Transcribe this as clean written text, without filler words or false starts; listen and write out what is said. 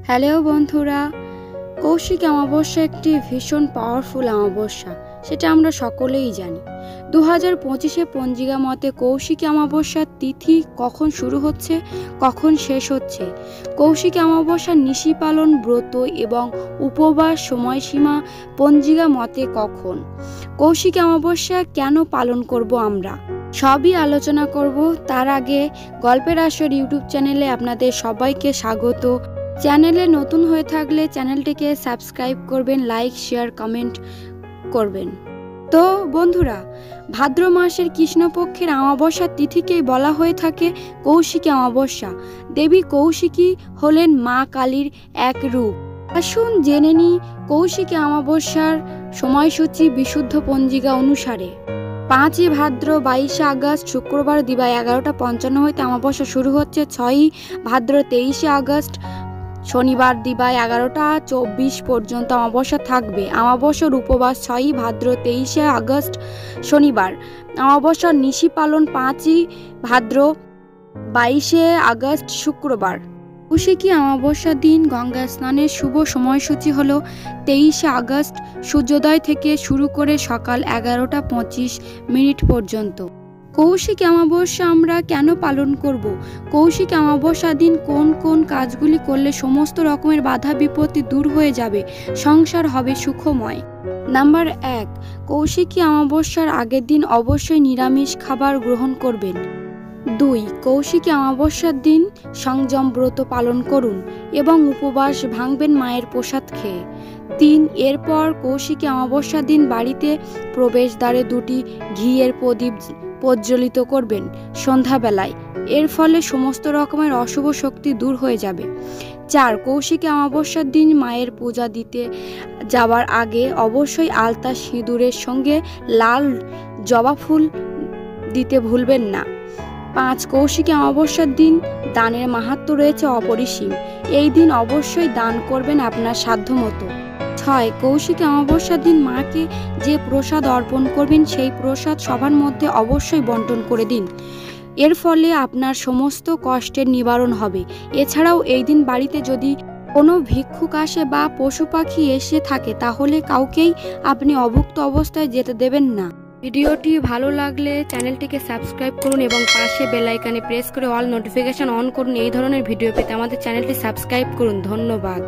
Hello বন্ধুরা, কৌশিক অমাবস্যা একটি ভীষণ পাওয়ারফুল অমাবস্যা, সেটা আমরা সকলেই জানি। 2025 পঞ্জিকা মতে কৌশিকী অমাবস্যার তিথি কখন শুরু হচ্ছে, কখন শেষ হচ্ছে, কৌশিকী অমাবস্যার নিশি পালন, ব্রত এবং উপবাস সময়সীমা পঞ্জিকা মতে কখন, কৌশিকী অমাবস্যা কেন পালন করব আমরা, সবই আলোচনা করব। তার আগে গল্পের আসর ইউটিউব চ্যানেলে আপনাদের সবাইকে স্বাগত। চ্যানেলে নতুন হয়ে থাকলে চ্যানেলটিকে সাবস্ক্রাইব করবেন, লাইক শেয়ার কমেন্ট করবেন। তো বন্ধুরা, ভাদ্র মাসের কৃষ্ণপক্ষের অমাবস্যার তিথিকেই বলা হয়ে থাকে কৌশিকী অমাবস্যা। দেবী কৌশিকী হলেন মা কালীর এক রূপ। আসুন জেনে নিই কৌশিকী অমাবস্যার সময়সূচি বিশুদ্ধ পঞ্জিকা অনুসারে। 5 ভাদ্র 22 আগস্ট শুক্রবার দিবা 11:55 হইতে অমাবস্যা শুরু হচ্ছে। 6 ভাদ্র 23 আগস্ট শনিবার দিবা 11:24 পর্যন্ত অমাবস্যা থাকবে। অমাবস্যার উপবাস 6 ভাদ্র 23 আগস্ট শনিবার। অমাবস্যার নিশি পালন 5 ভাদ্র 22 আগস্ট শুক্রবার। কৌশিকী অমাবস্যার দিন গঙ্গা স্নানের শুভ সময়সূচি হল 23 আগস্ট সূর্যোদয় থেকে শুরু করে সকাল 11:25 পর্যন্ত। কৌশিকী অমাবস্যা আমরা কেন পালন করব? কৌশিকী অমাবস্যার দিন কোন কোন কাজগুলি করলে সমস্ত রকমের বাধা বিপত্তি দূর হয়ে যাবে, সংসার হবে সুখময়। নাম্বার 1, কৌশিকী অমাবস্যার আগের দিন অবশ্যই নিরামিষ খাবার গ্রহণ করবেন। 2, কৌশিকী অমাবস্যার দিন সংযম ব্রত পালন করুন এবং উপবাস ভাঙবেন মায়ের প্রসাদ খেয়ে। 3, এরপর কৌশিকী অমাবস্যার দিন বাড়িতে প্রবেশদ্বারে 2টি ঘিয়ের প্রদীপ প্রজ্বলিত করবেন সন্ধ্যাবেলায়। এর ফলে সমস্ত রকমের অশুভ শক্তি দূর হয়ে যাবে। 4, কৌশিকী অমাবস্যার দিন মায়ের পূজা দিতে যাওয়ার আগে অবশ্যই আলতা সিঁদুরের সঙ্গে লাল জবা ফুল দিতে ভুলবেন না। 5, কৌশিকী অমাবস্যার দিন দানের মাহাত্ম্য রয়েছে অপরিসীম। এই দিন অবশ্যই দান করবেন আপনার সাধ্যমতো। 6, কৌশিকী অমাবস্যার দিন মাকে যে প্রসাদ অর্পণ করবেন সেই প্রসাদ সবার মধ্যে অবশ্যই বন্টন করে দিন। এর ফলে আপনার সমস্ত কষ্টের নিবারণ হবে। এছাড়াও এই দিন বাড়িতে যদি কোনো ভিক্ষুক আসে বা পশু পাখি এসে থাকে তাহলে কাউকেই আপনি অভুক্ত অবস্থায় যেতে দেবেন না। ভিডিওটি ভালো লাগলে চ্যানেলটিকে সাবস্ক্রাইব করুন এবং পাশে বেল আইকনে প্রেস করে অল নোটিফিকেশন অন করুন। এই ধরনের ভিডিও পেতে আমাদের চ্যানেলটি সাবস্ক্রাইব করুন। ধন্যবাদ।